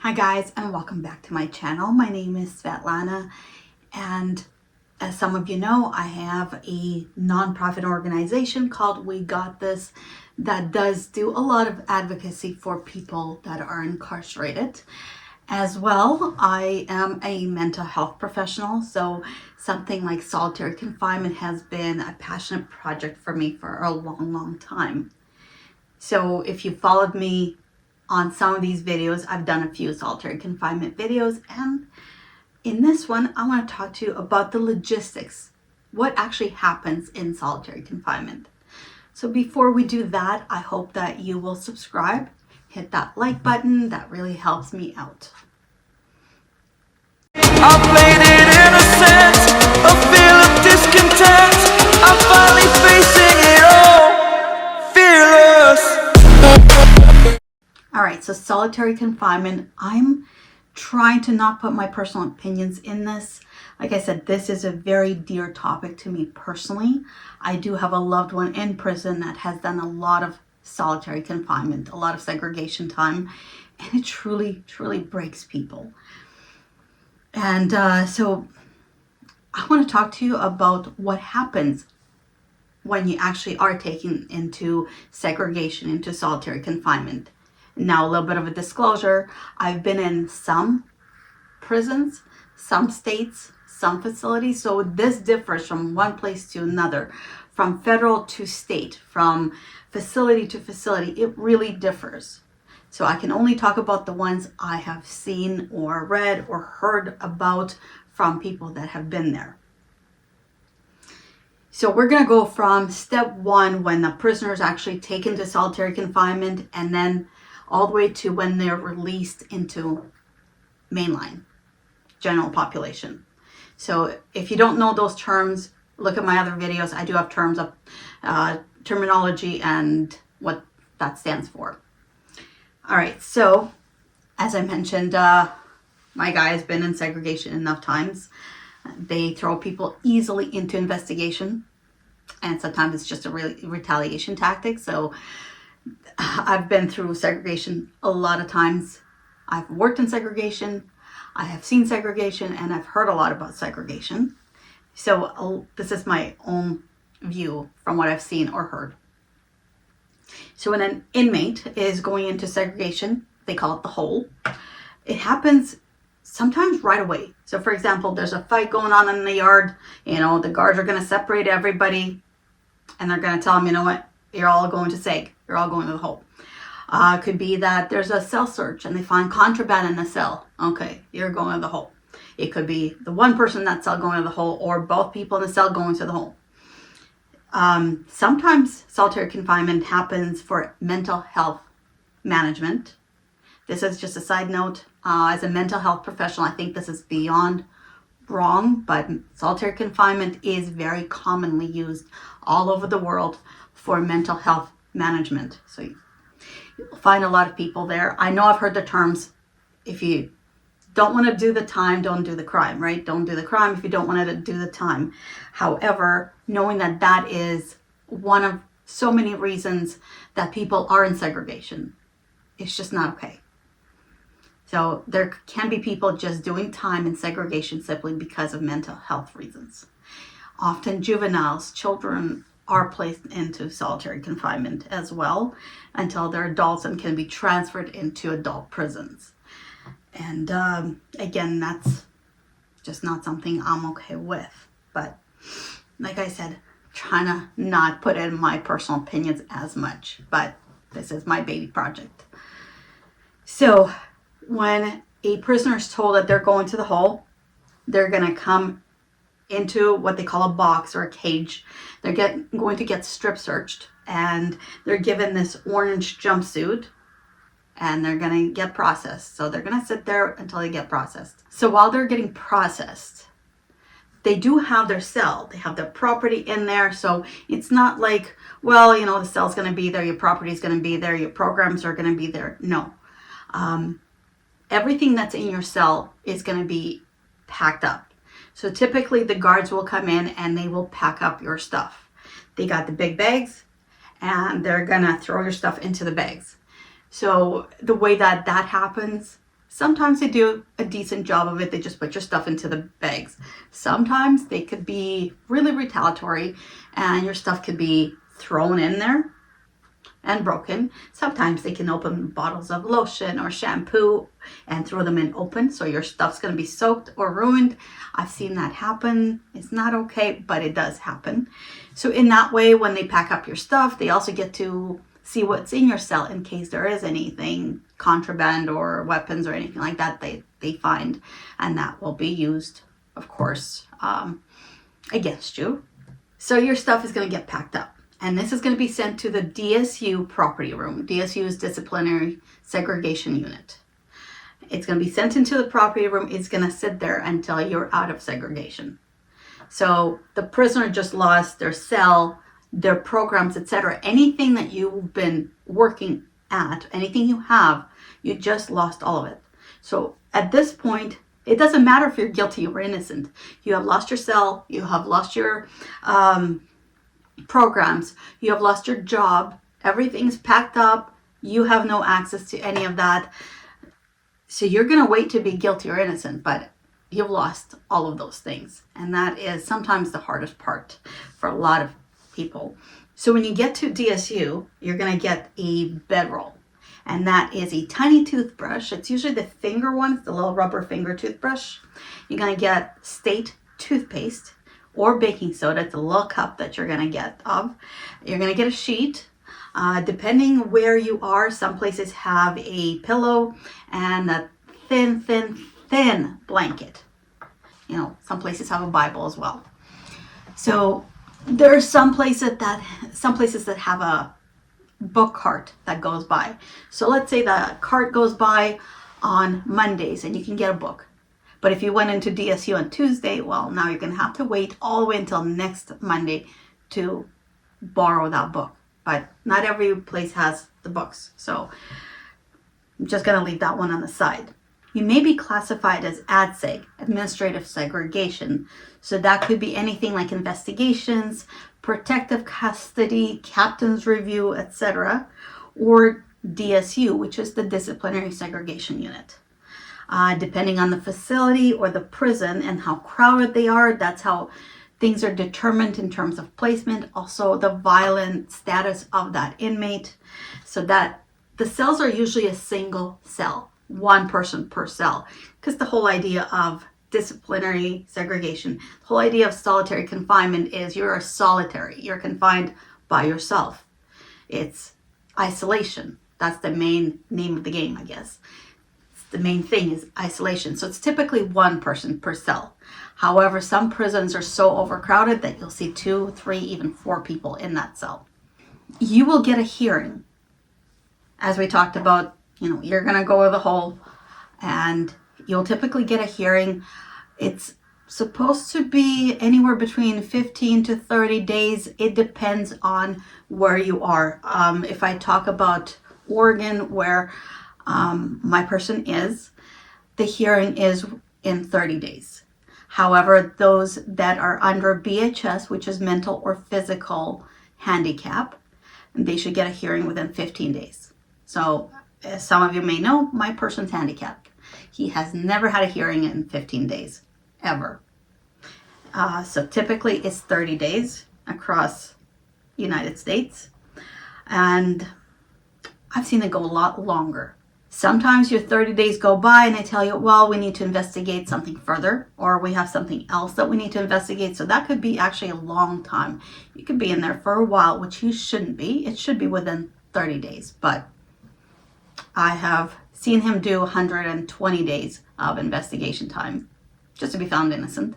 Hi guys, and welcome back to my channel. My name is Svetlana, and as some of you know, I have a nonprofit organization called We Got This that does do a lot of advocacy for people that are incarcerated. As well, I am a mental health professional, so something like solitary confinement has been a passionate project for me for a long time. So if you followed me on some of these videos, I've done a few solitary confinement videos, and in this one I want to talk to you about the logistics, what actually happens in solitary confinement. So before we do that, I hope that you will subscribe, hit that like button, that really helps me out. I played it innocent, a feel of discontent. I'm finally facing it all, fearless. All right, so solitary confinement, I'm trying to not put my personal opinions in this. Like I said, this is a very dear topic to me personally. I do have a loved one in prison that has done a lot of solitary confinement, a lot of segregation time, and it truly breaks people. And so I want to talk to you about what happens when you actually are taken into segregation, into solitary confinement. Now, a little bit of a disclosure, I've been in some prisons, some states, some facilities, so this differs from one place to another, from federal to state, from facility to facility. It really differs. So I can only talk about the ones I have seen or read or heard about from people that have been there. So we're going to go from step one, when the prisoner is actually taken to solitary confinement, and then all the way to when they're released into mainline, general population. So if you don't know those terms, look at my other videos. I do have terms of terminology and what that stands for. All right, so as I mentioned, my guy has been in segregation enough times. They throw people easily into investigation, and sometimes it's just a retaliation tactic. So I've been through segregation a lot of times. I've worked in segregation, I have seen segregation, and I've heard a lot about segregation. So this is my own view from what I've seen or heard. So when an inmate is going into segregation, they call it the hole. It happens sometimes right away. So for example, there's a fight going on in the yard, the guards are going to separate everybody, and they're going to tell them, you know what, you're all going to seg. You're all going to the hole. Could be that there's a cell search and they find contraband in the cell. Okay, you're going to the hole. It could be the one person in that cell going to the hole, or both people in the cell going to the hole. Sometimes solitary confinement happens for mental health management. This is just a side note. As a mental health professional, I think this is beyond wrong, but solitary confinement is very commonly used all over the world for mental health management. So you'll find a lot of people there. I know I've heard the terms, if you don't want to do the time, don't do the crime, right? Don't do the crime if you don't want to do the time. However, knowing that that is one of so many reasons that people are in segregation, it's just not okay. So there can be people just doing time in segregation simply because of mental health reasons. Often juveniles, children, are placed into solitary confinement as well until they're adults and can be transferred into adult prisons. And again, that's just not something I'm okay with. But like I said, trying to not put in my personal opinions as much, but this is my baby project. So when a prisoner is told that they're going to the hole, they're going to come into what they call a box or a cage. They're going to get strip searched, and they're given this orange jumpsuit, and they're going to get processed. So they're going to sit there until they get processed. So while they're getting processed, they do have their cell. They have their property in there. So it's not like, well, the cell's going to be there, your property is going to be there, your programs are going to be there. No. Everything that's in your cell is going to be packed up. So typically the guards will come in and they will pack up your stuff. They got the big bags and they're gonna throw your stuff into the bags. So the way that happens Sometimes they do a decent job of it. They just put your stuff into the bags. Sometimes they could be really retaliatory and your stuff could be thrown in there and broken. Sometimes they can open bottles of lotion or shampoo and throw them in open, so your stuff's going to be soaked or ruined. I've seen that happen. It's not okay, but it does happen. So in that way, when they pack up your stuff, they also get to see what's in your cell in case there is anything contraband or weapons or anything like that they find, and that will be used, of course, against you. So your stuff is going to get packed up. And this is going to be sent to the DSU property room. DSU is Disciplinary Segregation Unit. It's going to be sent into the property room. It's going to sit there until you're out of segregation. So the prisoner just lost their cell, their programs, etc. Anything that you've been working at, anything you have, you just lost all of it. So at this point, it doesn't matter if you're guilty or innocent. You have lost your cell. You have lost your programs, you have lost your job, everything's packed up, you have no access to any of that. So you're going to wait to be guilty or innocent, but you've lost all of those things. And that is sometimes the hardest part for a lot of people. So when you get to DSU, you're going to get a bedroll. And that is a tiny toothbrush. It's usually the finger one, it's the little rubber finger toothbrush. You're going to get state toothpaste or baking soda. It's a little cup that you're going to get of. You're going to get a sheet. Depending where you are, some places have a pillow and a thin blanket. You know, some places have a Bible as well. So there are some places that have a book cart that goes by. So let's say the cart goes by on Mondays and you can get a book. But if you went into DSU on Tuesday, well, now you're going to have to wait all the way until next Monday to borrow that book. But not every place has the books. So I'm just going to leave that one on the side. You may be classified as ADSEG, administrative segregation. So that could be anything like investigations, protective custody, captain's review, etc. Or DSU, which is the disciplinary segregation unit. Depending on the facility or the prison and how crowded they are, that's how things are determined in terms of placement. Also, the violent status of that inmate. So that the cells are usually a single cell, one person per cell. Because the whole idea of disciplinary segregation, the whole idea of solitary confinement is you're a solitary. You're confined by yourself. It's isolation. That's the main name of the game, I guess. The main thing is isolation. So it's typically one person per cell. However, some prisons are so overcrowded that you'll see 2, 3, even 4 people in that cell. You will get a hearing. As we talked about, you're going to go with the whole, and you'll typically get a hearing. It's supposed to be anywhere between 15 to 30 days. It depends on where you are. If I talk about Oregon, where my person is, the hearing is in 30 days. However, those that are under BHS, which is mental or physical handicap, they should get a hearing within 15 days. So as some of you may know, my person's handicapped. He has never had a hearing in 15 days, ever. So typically it's 30 days across United States. And I've seen it go a lot longer. Sometimes your 30 days go by and they tell you, well, we need to investigate something further, or we have something else that we need to investigate. So that could be actually a long time. You could be in there for a while, which you shouldn't be. It should be within 30 days. But I have seen him do 120 days of investigation time just to be found innocent.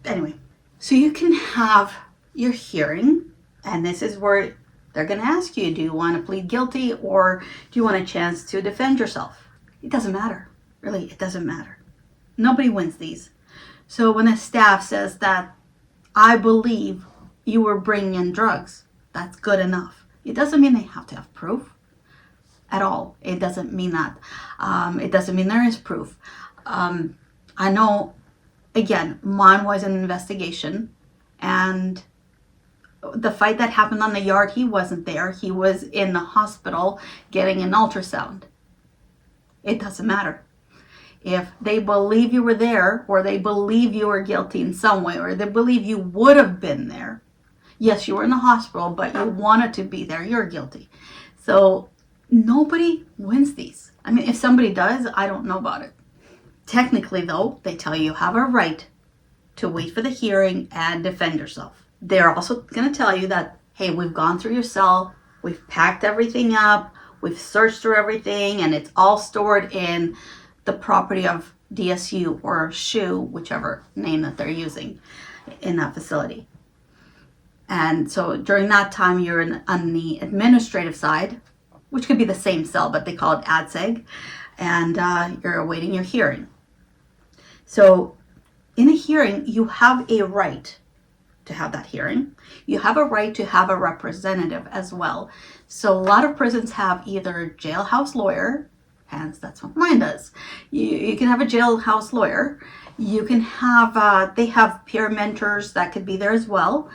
Anyway, so you can have your hearing, and this is where they're going to ask you, do you want to plead guilty or do you want a chance to defend yourself? It doesn't matter. Really, it doesn't matter. Nobody wins these. So when the staff says that, I believe you were bringing in drugs, that's good enough. It doesn't mean they have to have proof at all. It doesn't mean that. It doesn't mean there is proof. I know, again, mine was an investigation, and the fight that happened on the yard, he wasn't there. He was in the hospital getting an ultrasound. It doesn't matter. If they believe you were there, or they believe you were guilty in some way, or they believe you would have been there, yes, you were in the hospital, but you wanted to be there, you're guilty. So nobody wins these. I mean, if somebody does, I don't know about it. Technically, though, they tell you have a right to wait for the hearing and defend yourself. They're also going to tell you that, hey, we've gone through your cell, we've packed everything up, we've searched through everything, and it's all stored in the property of DSU or SHU, whichever name that they're using in that facility. And so during that time, you're on the administrative side, which could be the same cell, but they call it ADSEG, and you're awaiting your hearing. So in a hearing, you have a right to have that hearing. You have a right to have a representative as well. So a lot of prisons have either a jailhouse lawyer, hence that's what mine does. You can have a jailhouse lawyer. You can have, they have peer mentors that could be there as well.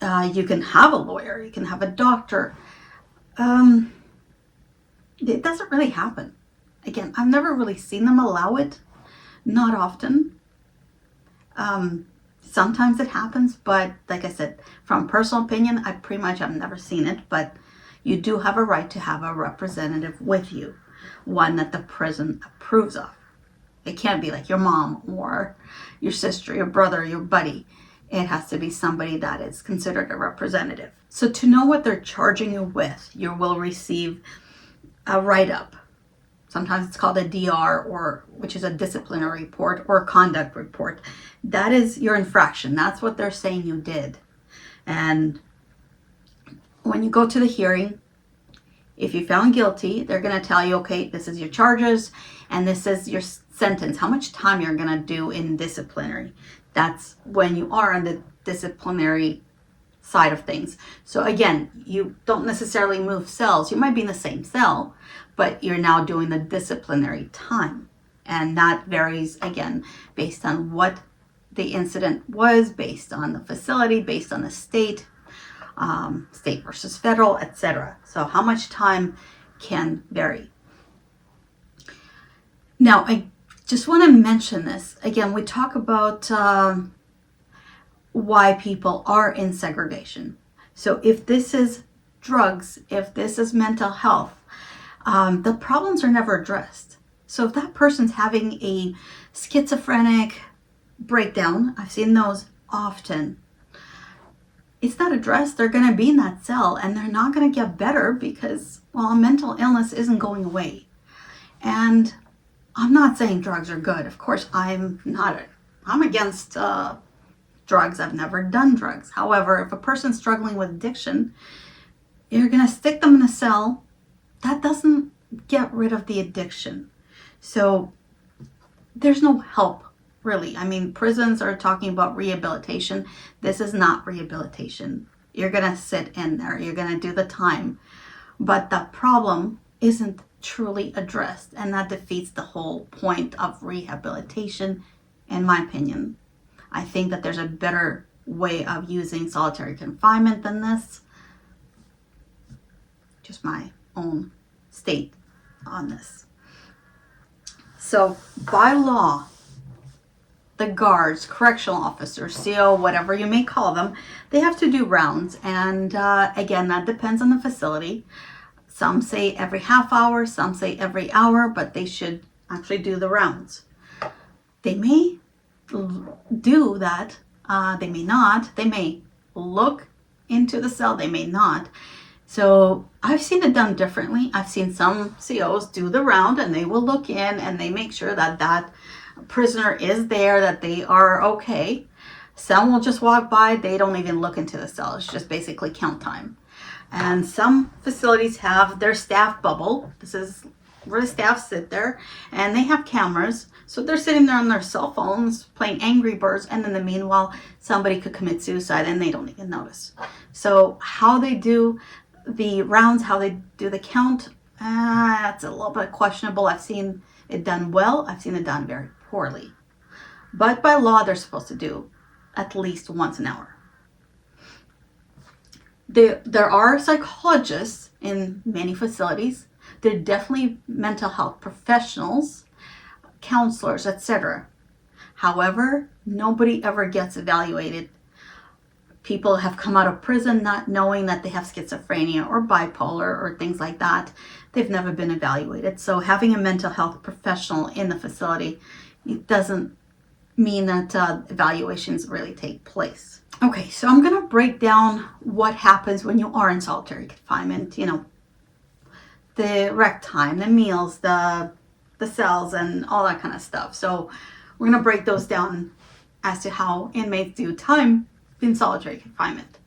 You can have a lawyer. You can have a doctor. It doesn't really happen. Again, I've never really seen them allow it. Not often. Sometimes it happens, but like I said, from personal opinion, I pretty much have never seen it, but you do have a right to have a representative with you, one that the prison approves of. It can't be like your mom or your sister, your brother, your buddy. It has to be somebody that is considered a representative. So to know what they're charging you with, you will receive a write-up. Sometimes it's called a DR, or which is a disciplinary report or a conduct report. That is your infraction. That's what they're saying you did. And when you go to the hearing, if you found guilty, they're going to tell you, okay, this is your charges and this is your sentence, how much time you're going to do in disciplinary. That's when you are on the disciplinary side of things. So again, you don't necessarily move cells. You might be in the same cell, but you're now doing the disciplinary time. And that varies, again, based on what the incident was, based on the facility, based on the state, state versus federal, etc. So how much time can vary. Now, I just want to mention this. Again, we talk about why people are in segregation. So if this is drugs, if this is mental health, the problems are never addressed. So if that person's having a schizophrenic breakdown, I've seen those often, it's not addressed. They're going to be in that cell and they're not going to get better because, well, mental illness isn't going away. And I'm not saying drugs are good. Of course, I'm against drugs. I've never done drugs. However, if a person's struggling with addiction, you're going to stick them in a cell. That doesn't get rid of the addiction. So there's no help, really. I mean, prisons are talking about rehabilitation. This is not rehabilitation. You're going to sit in there. You're going to do the time. But the problem isn't truly addressed. And that defeats the whole point of rehabilitation, in my opinion. I think that there's a better way of using solitary confinement than this. Just my own state on this. So by law, the guards, correctional officers, CO, whatever you may call them, they have to do rounds. And again, that depends on the facility. Some say every half hour, some say every hour, but they should actually do the rounds. They may do that. They may not. They may look into the cell. They may not. So I've seen it done differently. I've seen some COs do the round and they will look in and they make sure that that prisoner is there, that they are okay. Some will just walk by. They don't even look into the cell. It's just basically count time. And some facilities have their staff bubble. This is where the staff sit there and they have cameras. So they're sitting there on their cell phones playing Angry Birds, and in the meanwhile, somebody could commit suicide and they don't even notice. So how they do the rounds, how they do the count, that's a little bit questionable. I've seen it done well. I've seen it done very poorly. But by law, they're supposed to do at least once an hour. There are psychologists in many facilities they're definitely mental health professionals, counselors, etc. However, nobody ever gets evaluated. People have come out of prison not knowing that they have schizophrenia or bipolar or things like that. They've never been evaluated. So having a mental health professional in the facility, it doesn't mean that evaluations really take place. Okay, so I'm going to break down what happens when you are in solitary confinement. You know, the rec time, the meals, the cells, and all that kind of stuff. So we're going to break those down as to how inmates do time in solitary confinement.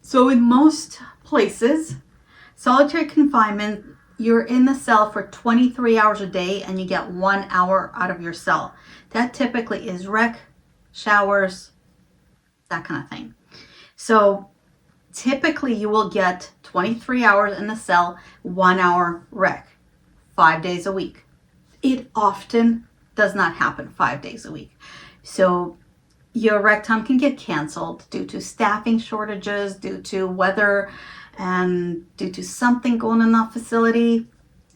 So in most places, solitary confinement, you're in the cell for 23 hours a day and you get 1 hour out of your cell. That typically is rec, showers, that kind of thing. So typically you will get 23 hours in the cell, 1 hour rec, 5 days a week. It often does not happen 5 days a week. So your rec time can get canceled due to staffing shortages, due to weather, and due to something going on in the facility,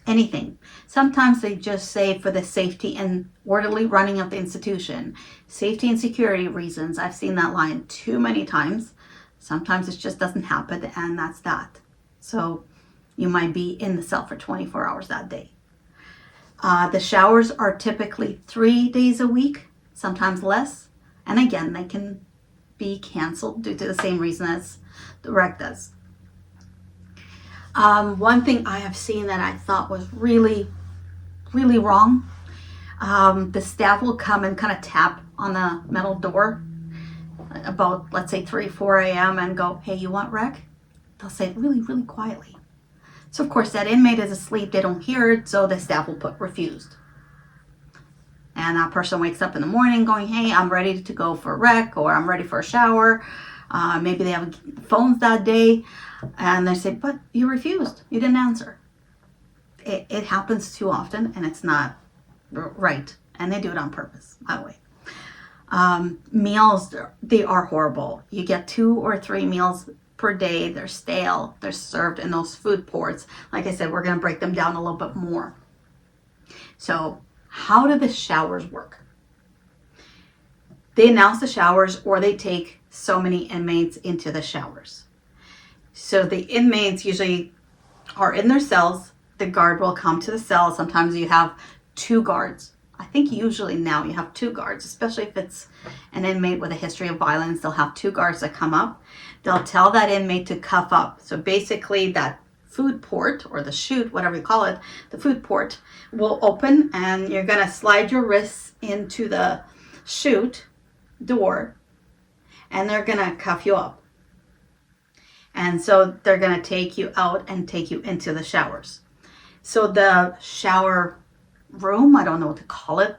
anything. Sometimes they just say for the safety and orderly running of the institution, safety and security reasons. I've seen that line too many times. Sometimes it just doesn't happen, and that's that. So you might be in the cell for 24 hours that day. The showers are typically 3 days a week, sometimes less. And again, they can be canceled due to the same reason as the rec does. One thing I have seen that I thought was really, really wrong, the staff will come and kind of tap on the metal door about, let's say, 3, 4 a.m. and go, hey, you want rec? They'll say it really, really quietly. So, of course, that inmate is asleep. They don't hear it, so the staff will put refused. And that person wakes up in the morning going, hey, I'm ready to go for rec, or I'm ready for a shower. Maybe they have phones that day. And they say, but you refused. You didn't answer. It happens too often, and it's not right. And they do it on purpose, by the way. Meals, they are horrible. You get 2 or 3 meals per day. They're stale. They're served in those food ports. Like I said, we're going to break them down a little bit more. So how do the showers work? They announce the showers, or they take so many inmates into the showers. So the inmates usually are in their cells. The guard will come to the cell. Sometimes you have 2 guards. I think usually now you have 2 guards, especially if it's an inmate with a history of violence. They'll have 2 guards that come up. They'll tell that inmate to cuff up. So basically that food port, or the chute, whatever you call it, the food port will open, and you're going to slide your wrists into the chute door, and they're going to cuff you up. And so they're going to take you out and take you into the showers. So the shower room, I don't know what to call it,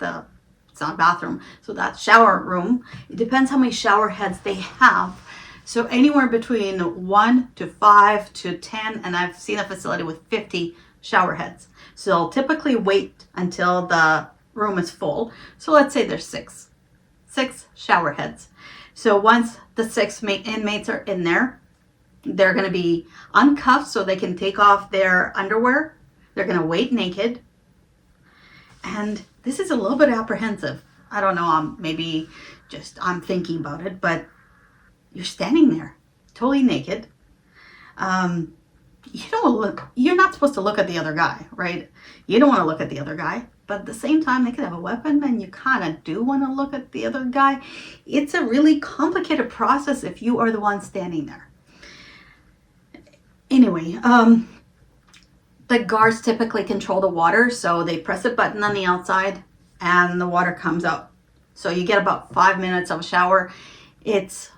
it's not a bathroom, so that shower room, it depends how many shower heads they have. So anywhere between 1 to 5 to 10, and I've seen a facility with 50 shower heads. So they'll typically wait until the room is full. So let's say there's 6 shower heads. So once the 6 inmates are in there, they're going to be uncuffed so they can take off their underwear. They're going to wait naked. And this is a little bit apprehensive. I don't know, maybe just I'm thinking about it, but you're standing there totally naked. You're not supposed to look at the other guy, right? You don't want to look at the other guy, but at the same time, they could have a weapon, and you kind of do want to look at the other guy. It's a really complicated process if you are the one standing there. Anyway, the guards typically control the water, so they press a button on the outside and the water comes out. So you get about 5 minutes of a shower. It's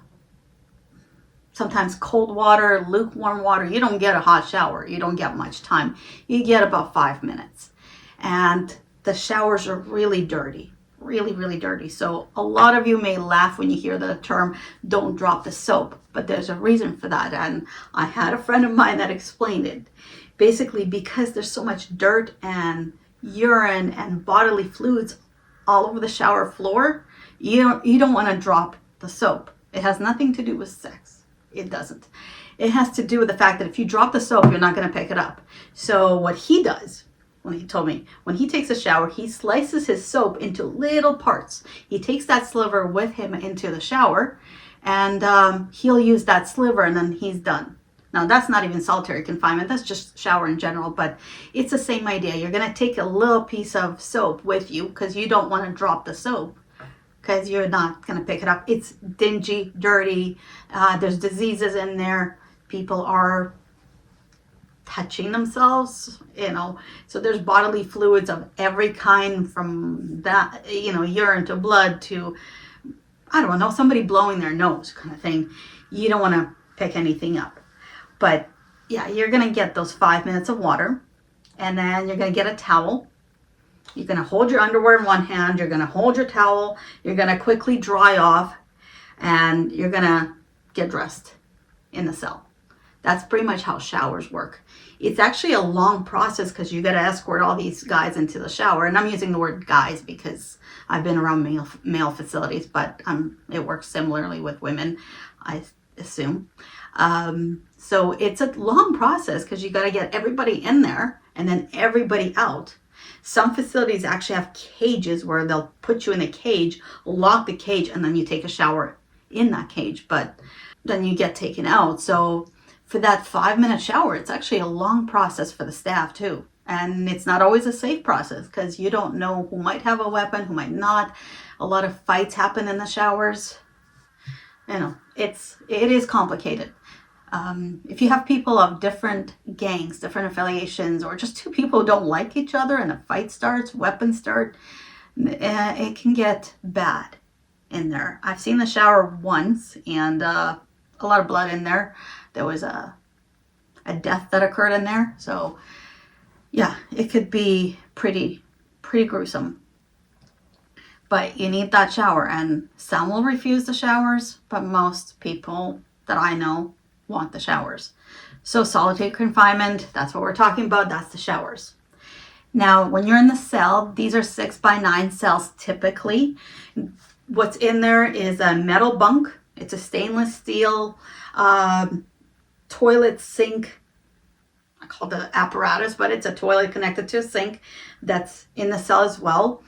sometimes cold water, lukewarm water. You don't get a hot shower. You don't get much time. You get about 5 minutes. And the showers are really dirty, really, really dirty. So a lot of you may laugh when you hear the term, don't drop the soap, but there's a reason for that. And I had a friend of mine that explained it. Basically, because there's so much dirt and urine and bodily fluids all over the shower floor, you don't want to drop the soap. It has nothing to do with sex. It doesn't. It has to do with the fact that if you drop the soap, you're not going to pick it up. So what he does, when he told me, when he takes a shower, he slices his soap into little parts. He takes that sliver with him into the shower, and he'll use that sliver, and then he's done. Now, that's not even solitary confinement. That's just shower in general, but it's the same idea. You're going to take a little piece of soap with you because you don't want to drop the soap because you're not going to pick it up. It's dingy, dirty. There's diseases in there. People are touching themselves, so there's bodily fluids of every kind, from that, urine to blood to, I don't know, somebody blowing their nose kind of thing. You don't want to pick anything up. But yeah, you're going to get those 5 minutes of water, and then you're going to get a towel. You're going to hold your underwear in one hand. You're going to hold your towel. You're going to quickly dry off, and you're going to get dressed in the cell. That's pretty much how showers work. It's actually a long process because you got to escort all these guys into the shower. And I'm using the word guys because I've been around male facilities, but it works similarly with women, I assume. So it's a long process because you got to get everybody in there and then everybody out. Some facilities actually have cages where they'll put you in a cage, lock the cage, and then you take a shower in that cage, but then you get taken out. So for that 5-minute shower, it's actually a long process for the staff too. And it's not always a safe process because you don't know who might have a weapon, who might not. A lot of fights happen in the showers. It is complicated. If you have people of different gangs, different affiliations, or just two people who don't like each other and a fight starts, weapons start, it can get bad in there. I've seen the shower once, and a lot of blood in there. There was a death that occurred in there. So yeah, it could be pretty gruesome. But you need that shower, and some will refuse the showers, but most people that I know want the showers. So solitary confinement, that's what we're talking about. That's the showers. Now, when you're in the cell, these are 6x9 cells typically. What's in there is a metal bunk. It's a stainless steel toilet sink. I call it the apparatus, but it's a toilet connected to a sink that's in the cell as well.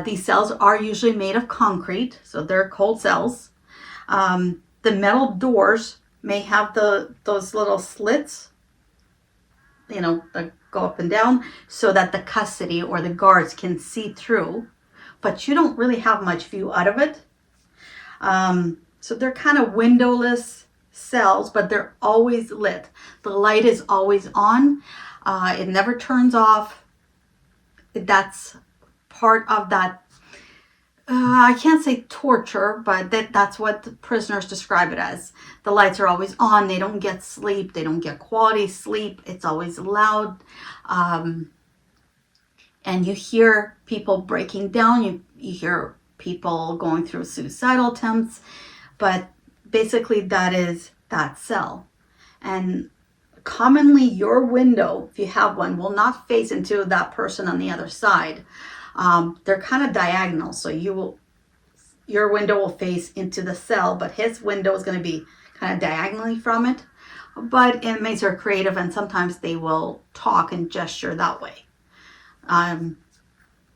These cells are usually made of concrete, so they're cold cells. The metal doors may have those little slits, that go up and down so that the custody or the guards can see through, but you don't really have much view out of it. So they're kind of windowless cells, but they're always lit. The light is always on. It never turns off. That's part of that. I can't say torture, but that's what the prisoners describe it as. The lights are always on. They don't get sleep. They don't get quality sleep. It's always loud. And you hear people breaking down. You hear people going through suicidal attempts. But basically that is that cell. And commonly your window, if you have one, will not face into that person on the other side. They're kind of diagonal, so your window will face into the cell, but his window is going to be kind of diagonally from it. But inmates are creative, and sometimes they will talk and gesture that way.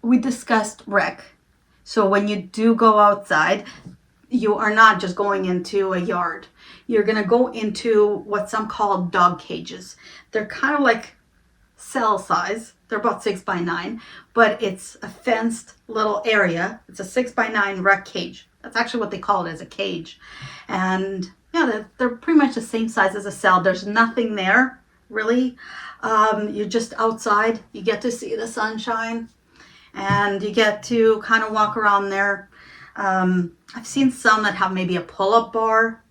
We discussed rec. So when you do go outside, you are not just going into a yard. You're going to go into what some call dog cages. They're kind of like cell size. They're about 6x9, but it's a fenced little area. It's a 6x9 rec cage. That's actually what they call it, as a cage. And yeah, they're pretty much the same size as a cell. There's nothing there, really. You're just outside. You get to see the sunshine, and you get to kind of walk around there. I've seen some that have maybe a pull-up bar,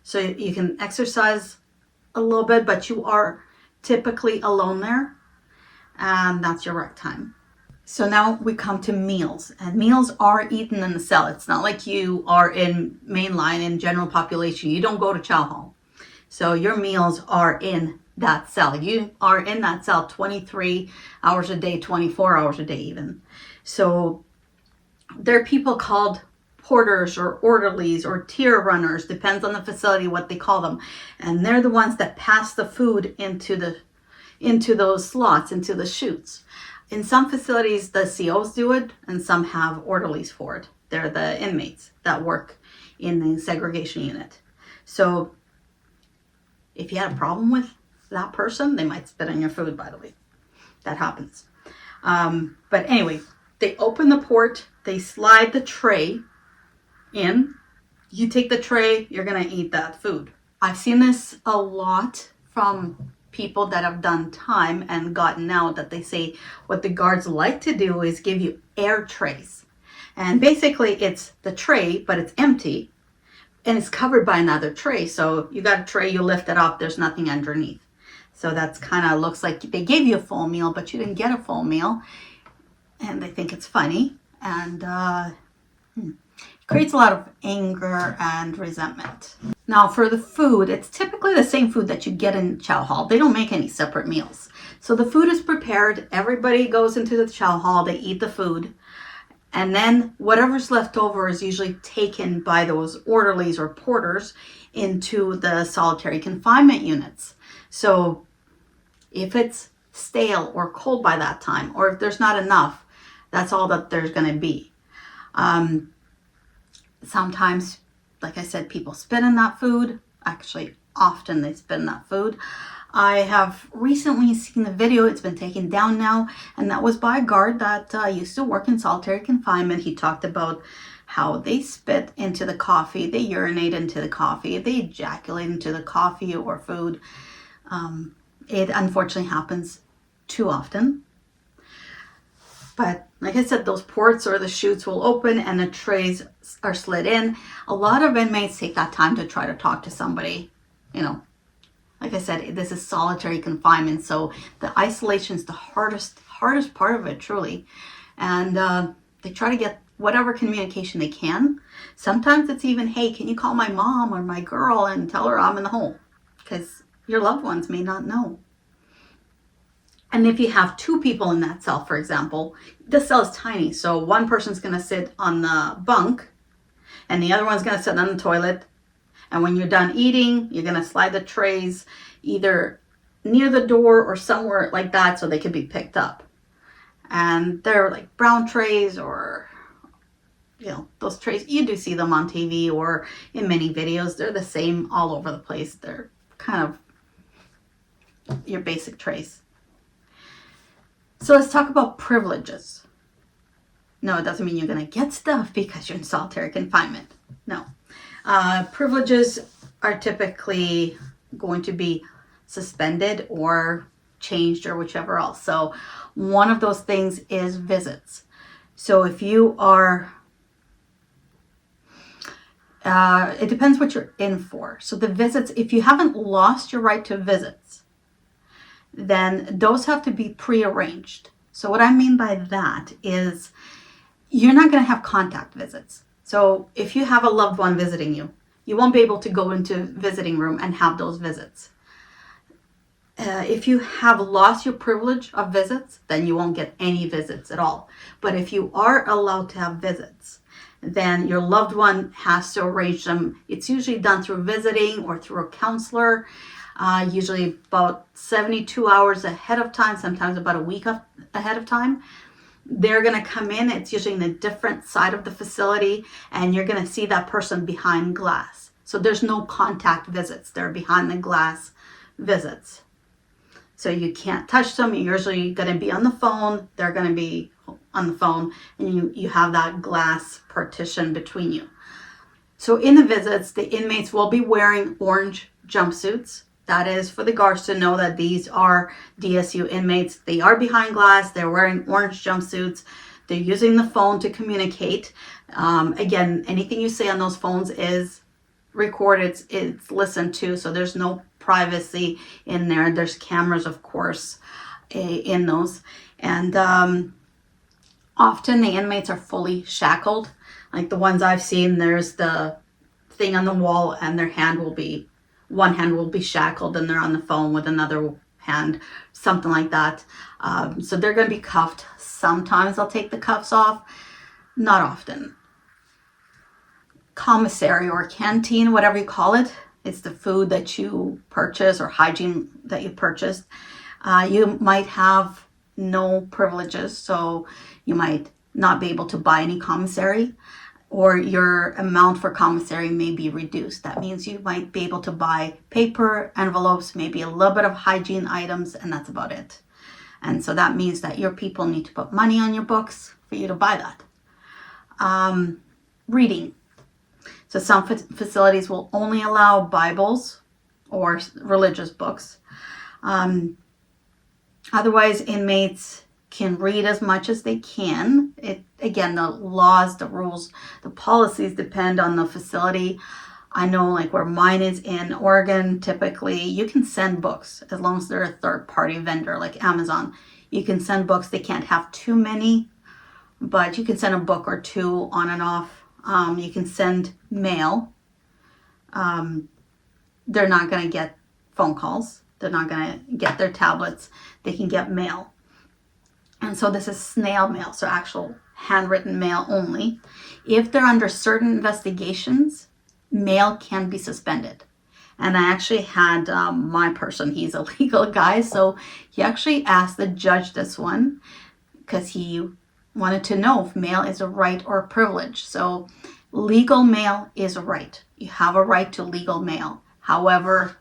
so you can exercise a little bit, but you are typically alone there. And that's your rec time. So now we come to meals, and meals are eaten in the cell. It's not like you are in mainline in general population. You don't go to chow hall. So your meals are in that cell. You are in that cell 23 hours a day, 24 hours a day even. So there are people called porters or orderlies or tier runners, depends on the facility what they call them, and they're the ones that pass the food into those slots, into the chutes. In some facilities the COs do it, and some have orderlies for it. They're the inmates that work in the segregation unit. So if you had a problem with that person, they might spit on your food, by the way. That happens. But anyway, they open the port, they slide the tray in. You take the tray, you're going to eat that food. I've seen this a lot from people that have done time and gotten out, that they say what the guards like to do is give you air trays. And basically it's the tray, but it's empty and it's covered by another tray. So you got a tray, you lift it up, there's nothing underneath. So that's kind of looks like they gave you a full meal, but you didn't get a full meal. And they think it's funny. And it creates a lot of anger and resentment. Now for the food, it's typically the same food that you get in chow hall. They don't make any separate meals. So the food is prepared. Everybody goes into the chow hall. They eat the food. And then whatever's left over is usually taken by those orderlies or porters into the solitary confinement units. So if it's stale or cold by that time, or if there's not enough, that's all that there's going to be. Sometimes, like I said, people spit in that food. Actually, often they spit in that food. I have recently seen the video, it's been taken down now, and that was by a guard that used to work in solitary confinement. He talked about how they spit into the coffee, they urinate into the coffee, they ejaculate into the coffee or food. It unfortunately happens too often. But like I said, those ports or the chutes will open and the trays are slid in. A lot of inmates take that time to try to talk to somebody. You know, like I said, this is solitary confinement, so the isolation is the hardest part of it, truly. And they try to get whatever communication they can. Sometimes it's even, hey, can you call my mom or my girl and tell her I'm in the hole? Because your loved ones may not know. And if you have two people in that cell, for example, the cell is tiny. So one person's going to sit on the bunk and the other one's going to sit on the toilet. And when you're done eating, you're going to slide the trays either near the door or somewhere like that so they can be picked up. And they're like brown trays, or, you know, those trays, you do see them on TV or in many videos. They're the same all over the place. They're kind of your basic trays. So let's talk about privileges. No, it doesn't mean you're going to get stuff because you're in solitary confinement. No. Privileges are typically going to be suspended or changed or whichever else. So one of those things is visits. So if you are, it depends what you're in for. So the visits, if you haven't lost your right to visits, then those have to be prearranged. So what I mean by that is you're not going to have contact visits. So if you have a loved one visiting you, you won't be able to go into visiting room and have those visits. If you have lost your privilege of visits, then you won't get any visits at all. But if you are allowed to have visits, then your loved one has to arrange them. It's usually done through visiting or through a counselor. Usually about 72 hours ahead of time, sometimes about a week ahead of time. They're going to come in. It's usually in a different side of the facility, and you're going to see that person behind glass. So there's no contact visits. They're behind the glass visits. So you can't touch them. You're usually going to be on the phone. They're going to be on the phone, and you have that glass partition between you. So in the visits, the inmates will be wearing orange jumpsuits. That is for the guards to know that these are DSU inmates. They are behind glass. They're wearing orange jumpsuits. They're using the phone to communicate. Again, anything you say on those phones is recorded. It's listened to. So there's no privacy in there. There's cameras, of course, in those. And often the inmates are fully shackled. Like the ones I've seen, there's the thing on the wall and their hand will be, one hand will be shackled and they're on the phone with another hand, something like that. So they're going to be cuffed. Sometimes they'll take the cuffs off, not often. commissary or canteen, whatever you call it. It's the food that you purchase or hygiene that you purchased. You might have no privileges, so you might not be able to buy any commissary, or your amount for commissary may be reduced. That means you might be able to buy paper, envelopes, maybe a little bit of hygiene items, and that's about it. And so that means that your people need to put money on your books for you to buy that. Reading. So some facilities will only allow Bibles or religious books. Otherwise, inmates can read as much as they can. Again, the laws, the rules, the policies depend on the facility. I know like where mine is in Oregon, typically you can send books as long as they're a third-party vendor like Amazon. You can send books. They can't have too many, but you can send a book or two on and off. You can send mail. They're not going to get phone calls. They're not going to get their tablets. They can get mail. And so this is snail mail, so actual handwritten mail only. If they're under certain investigations, mail can be suspended. And I actually had my person, he's a legal guy, so he actually asked the judge this one because he wanted to know if mail is a right or a privilege. So legal mail is a right. You have a right to legal mail. However,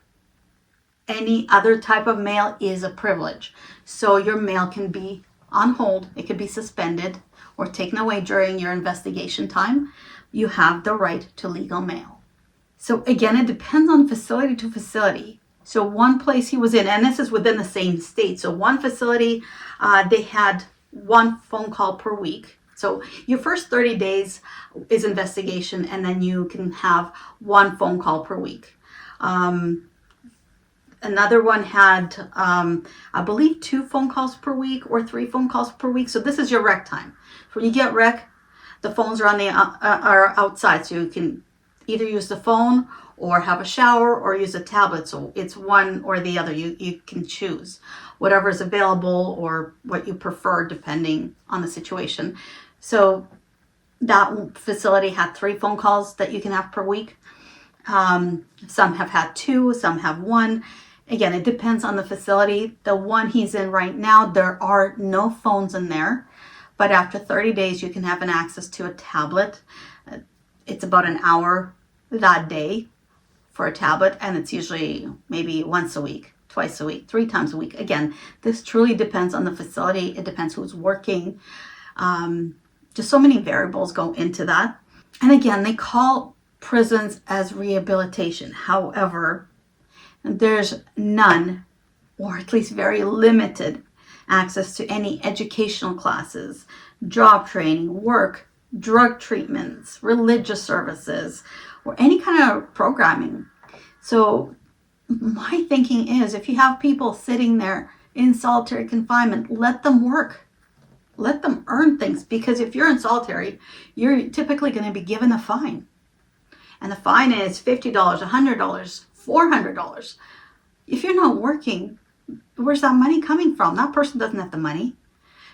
any other type of mail is a privilege. So your mail can be on hold. It could be suspended or taken away during your investigation time. You have the right to legal mail. So again, it depends on facility to facility. So one place he was in, and this is within the same state. So one facility, they had one phone call per week. So your first 30 days is investigation, and then you can have one phone call per week. Another one had, I believe, 2 phone calls per week or 3 phone calls per week. So this is your rec time. So when you get rec, the phones are on the are outside, so you can either use the phone or have a shower or use a tablet. So it's one or the other. You can choose whatever is available or what you prefer depending on the situation. So that facility had 3 phone calls that you can have per week. Some have had 2, some have 1. Again, it depends on the facility. The one he's in right now, there are no phones in there. But after 30 days, you can have an access to a tablet. It's about an hour that day for a tablet. And it's usually maybe once a week, twice a week, 3 times a week. Again, this truly depends on the facility. It depends who's working. Just so many variables go into that. And again, they call prisons as rehabilitation. However, there's none, or at least very limited, access to any educational classes, job training, work, drug treatments, religious services, or any kind of programming. So my thinking is, if you have people sitting there in solitary confinement, let them work. Let them earn things, because if you're in solitary, you're typically going to be given a fine. And the fine is $50, $100, $400. If you're not working, where's that money coming from? That person doesn't have the money.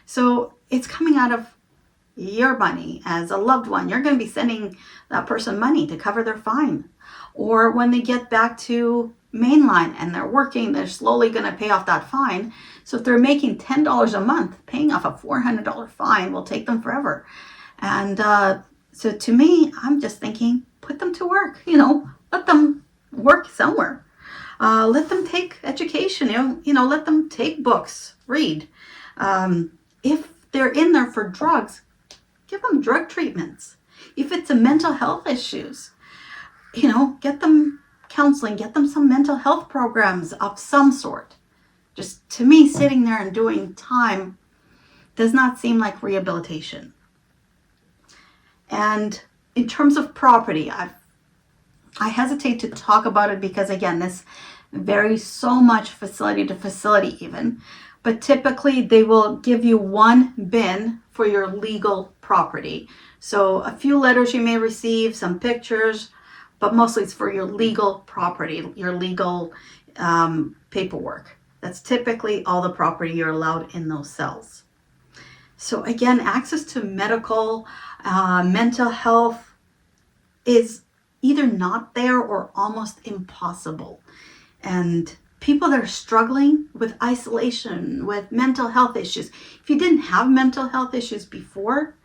So it's coming out of your money as a loved one. You're going to be sending that person money to cover their fine. Or when they get back to mainline and they're working, they're slowly going to pay off that fine. So if they're making $10 a month, paying off a $400 fine will take them forever. And so to me, I'm just thinking, put them to work, let them work somewhere. Let them take education, let them take books, read. If they're in there for drugs, give them drug treatments. If it's a mental health issues, get them counseling, get them some mental health programs of some sort. Just to me, sitting there and doing time does not seem like rehabilitation. And in terms of property, I hesitate to talk about it because, again, this varies so much facility to facility even. But typically, they will give you one bin for your legal property. So a few letters you may receive, some pictures, but mostly it's for your legal property, your legal paperwork. That's typically all the property you're allowed in those cells. So again, access to medical, mental health, is either not there or almost impossible. And people that are struggling with isolation, with mental health issues, if you didn't have mental health issues before,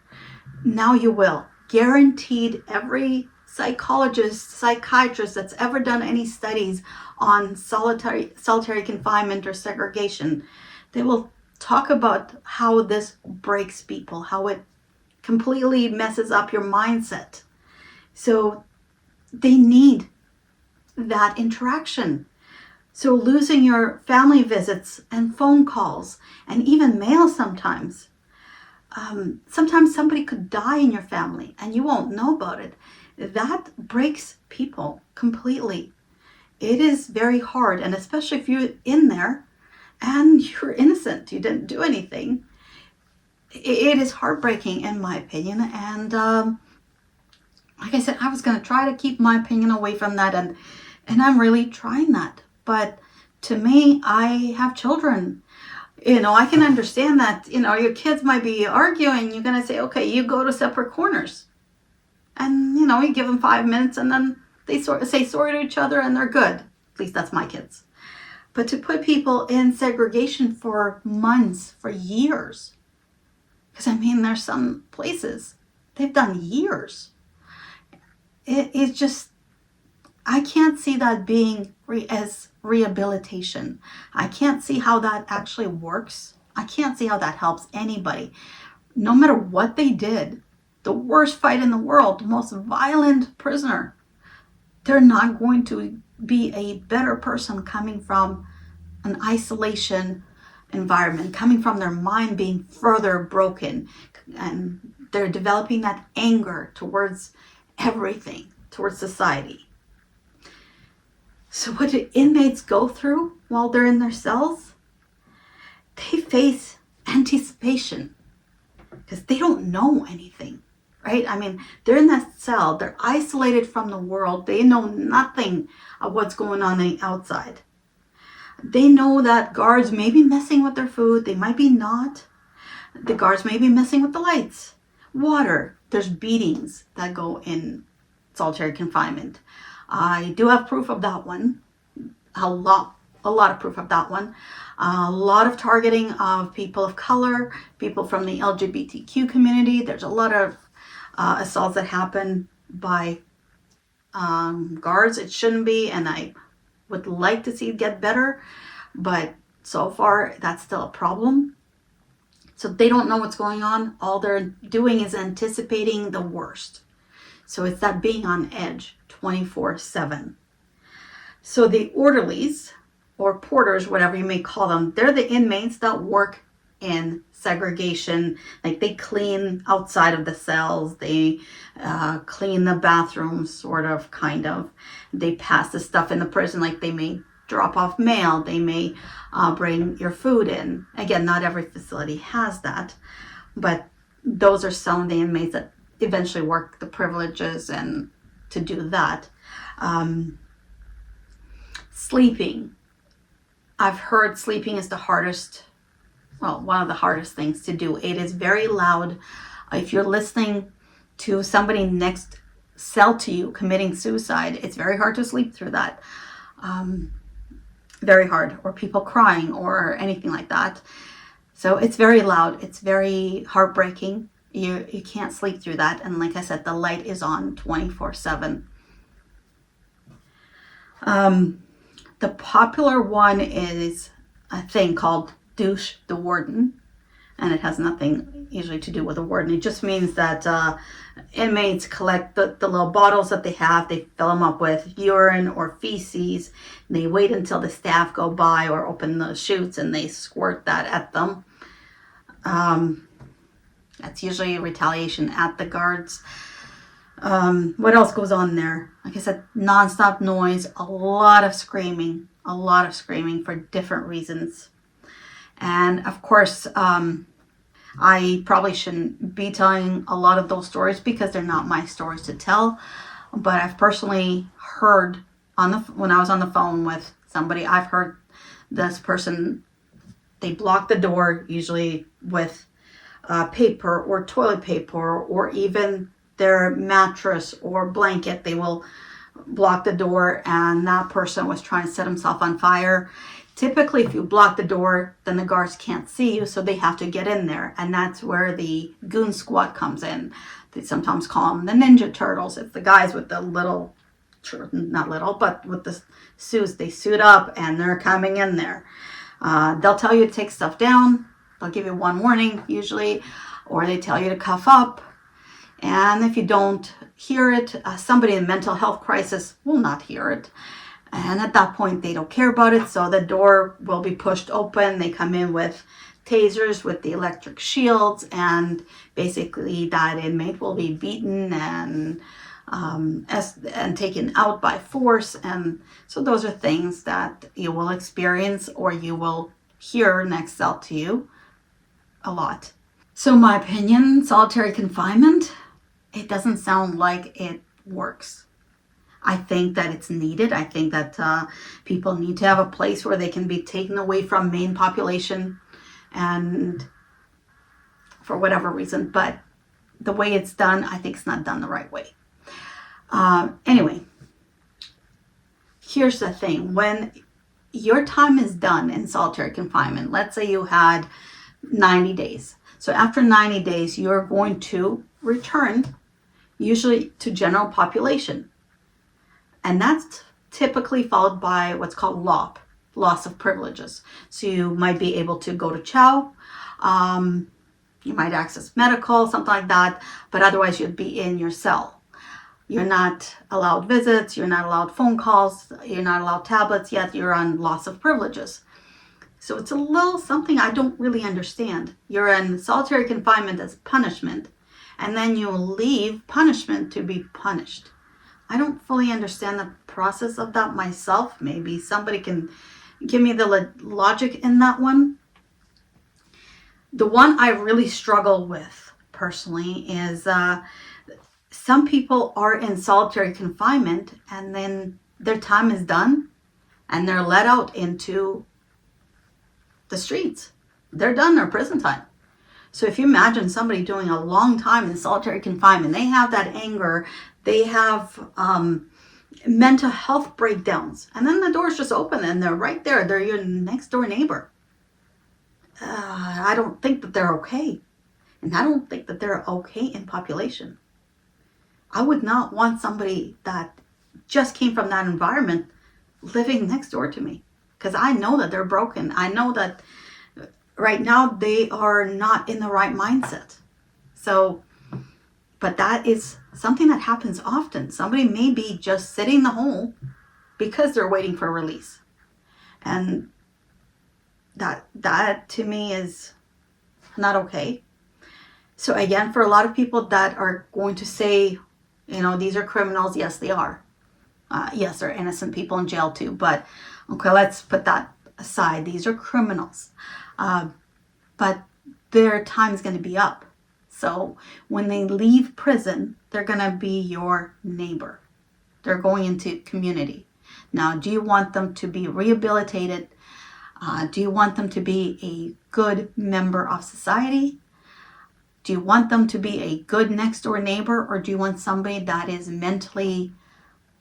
now you will. Guaranteed. Every psychologist, psychiatrist that's ever done any studies on solitary confinement or segregation, they will talk about how this breaks people, how it completely messes up your mindset. So they need that interaction. So losing your family visits and phone calls and even mail sometimes. Sometimes somebody could die in your family and you won't know about it. That breaks people completely. It is very hard, and especially if you're in there and you're innocent, you didn't do anything. It is heartbreaking in my opinion. And like I said, I was going to try to keep my opinion away from that, and I'm really trying that. But to me, I have children. I can understand that, your kids might be arguing. You're going to say, okay, you go to separate corners. And, you give them 5 minutes and then they say sorry to each other and they're good. At least that's my kids. But to put people in segregation for months, for years, because there's some places they've done years. It's just, I can't see that being as rehabilitation. I can't see how that actually works. I can't see how that helps anybody. No matter what they did, the worst fight in the world, the most violent prisoner, they're not going to be a better person coming from an isolation environment, coming from their mind being further broken. And they're developing that anger towards everything, towards society. So what do inmates go through while they're in their cells? They face anticipation because they don't know anything, right? They're in that cell. They're isolated from the world. They know nothing of what's going on the outside. They know that guards may be messing with their food. They might be not. The guards may be messing with the lights, water. There's beatings that go in solitary confinement. I do have proof of that one. A lot of proof of that one. A lot of targeting of people of color, people from the LGBTQ community. There's a lot of assaults that happen by guards. It shouldn't be, and I would like to see it get better, but so far that's still a problem. So they don't know what's going on. All they're doing is anticipating the worst. So it's that being on edge 24/7. So the orderlies or porters, whatever you may call them, they're the inmates that work in segregation. Like they clean outside of the cells, they clean the bathrooms, sort of, kind of. They pass the stuff in the prison, like they may drop off mail, they may bring your food in. Again, not every facility has that, but those are some of the inmates that eventually work the privileges and to do that. Sleeping. I've heard sleeping is one of the hardest things to do. It is very loud. If you're listening to somebody next cell to you committing suicide, it's very hard to sleep through that. Very hard. Or people crying or anything like that. So it's very loud. It's very heartbreaking. You can't sleep through that. And like I said, the light is on 24/7. The popular one is a thing called douche the warden. And it has nothing usually to do with the warden. It just means that inmates collect the little bottles that they have. They fill them up with urine or feces. They wait until the staff go by or open the chutes and they squirt that at them. That's usually a retaliation at the guards. What else goes on there? Like I said, nonstop noise, a lot of screaming for different reasons. And of course, I probably shouldn't be telling a lot of those stories because they're not my stories to tell. But I've personally heard when I was on the phone with somebody, I've heard this person, they block the door usually with paper or toilet paper or even their mattress or blanket. They will block the door, and that person was trying to set himself on fire. Typically, if you block the door, then the guards can't see you, so they have to get in there. And that's where the goon squad comes in. They sometimes call them the Ninja Turtles. It's the guys with the little, not little, but with the suits. They suit up and they're coming in there. They'll tell you to take stuff down. They'll give you one warning usually, or they tell you to cuff up. And if you don't hear it, somebody in mental health crisis will not hear it. And at that point, they don't care about it. So the door will be pushed open. They come in with tasers, with the electric shields, and basically that inmate will be beaten and taken out by force. And so those are things that you will experience or you will hear next cell to you a lot. So my opinion, solitary confinement, it doesn't sound like it works. I think that it's needed. I think that people need to have a place where they can be taken away from main population, and for whatever reason, but the way it's done, I think it's not done the right way. Anyway, here's the thing. When your time is done in solitary confinement, let's say you had 90 days. So after 90 days, you're going to return usually to general population. And that's typically followed by what's called LOP, loss of privileges. So you might be able to go to chow, you might access medical, something like that, but otherwise you'd be in your cell. You're not allowed visits, you're not allowed phone calls, you're not allowed tablets, yet you're on loss of privileges. So it's a little something I don't really understand. You're in solitary confinement as punishment, and then you leave punishment to be punished. I don't fully understand the process of that myself. Maybe somebody can give me the logic in that one. The one I really struggle with personally is some people are in solitary confinement and then their time is done and they're let out into the streets. They're done their prison time. So if you imagine somebody doing a long time in solitary confinement, they have that anger, they have mental health breakdowns, and then the doors just open and they're right there. They're your next door neighbor. I don't think that they're okay. And I don't think that they're okay in population. I would not want somebody that just came from that environment living next door to me, because I know that they're broken. I know that right now they are not in the right mindset. So, but that is something that happens often. Somebody may be just sitting in the hole because they're waiting for release. And that to me is not okay. So again, for a lot of people that are going to say, these are criminals, yes, they are. Yes, there are innocent people in jail too, but okay, let's put that aside. These are criminals. But their time is going to be up. So when they leave prison, they're going to be your neighbor. They're going into community. Now, do you want them to be rehabilitated? Do you want them to be a good member of society? Do you want them to be a good next door neighbor? Or do you want somebody that is mentally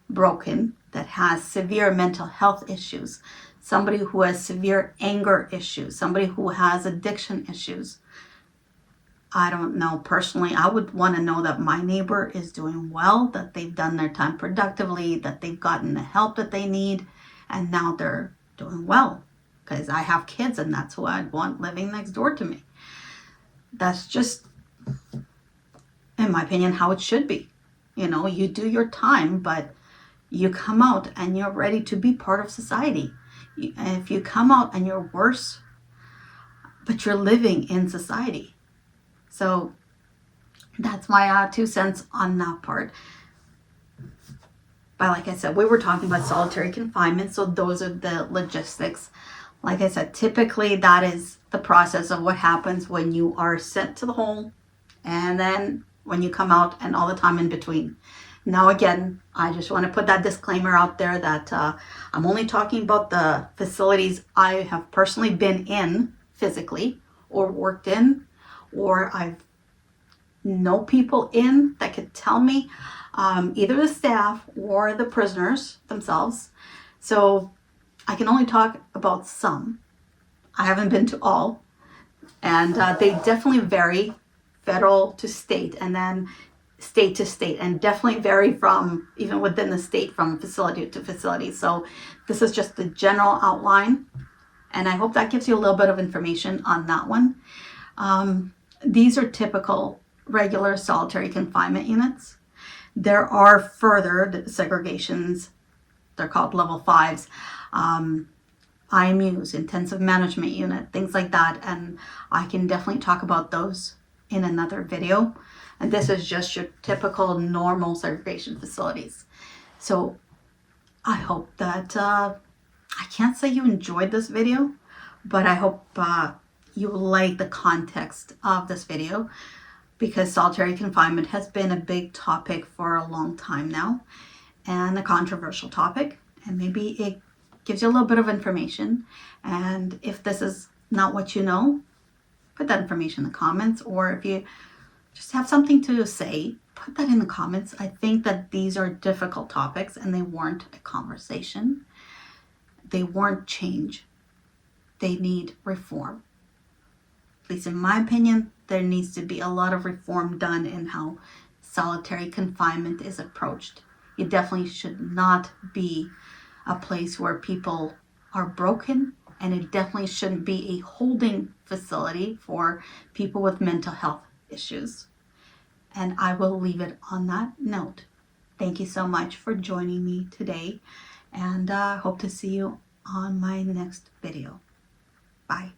broken, that has severe mental health issues? Somebody who has severe anger issues, somebody who has addiction issues? I don't know. Personally, I would want to know that my neighbor is doing well, that they've done their time productively, that they've gotten the help that they need, and now they're doing well. Because I have kids and that's who I'd want living next door to me. That's just, in my opinion, how it should be. You do your time, but you come out and you're ready to be part of society. If you come out and you're worse, but you're living in society. So that's my 2 cents on that part. But like I said, we were talking about solitary confinement, so those are the logistics. Like I said, typically that is the process of what happens when you are sent to the hole and then when you come out and all the time in between. Now again, I just want to put that disclaimer out there that I'm only talking about the facilities I have personally been in physically or worked in, or I've know people in that could tell me, either the staff or the prisoners themselves. So I can only talk about some. I haven't been to all, and they definitely vary federal to state, and then state to state, and definitely vary from even within the state from facility to facility. So this is just the general outline, and I hope that gives you a little bit of information on that one. These are typical regular solitary confinement units. There are further segregations. They're called level 5s. IMUs, intensive management unit, things like that. And I can definitely talk about those in another video. And this is just your typical normal segregation facilities. So I hope that, I can't say you enjoyed this video, but I hope you like the context of this video, because solitary confinement has been a big topic for a long time now, and a controversial topic, and maybe it gives you a little bit of information. And if this is not what you know, put that information in the comments, or if you just have something to say, put that in the comments. I think that these are difficult topics and they warrant a conversation. They warrant change. They need reform. At least in my opinion, there needs to be a lot of reform done in how solitary confinement is approached. It definitely should not be a place where people are broken, and it definitely shouldn't be a holding facility for people with mental health issues. And I will leave it on that note. Thank you so much for joining me today, and hope to see you on my next video. Bye.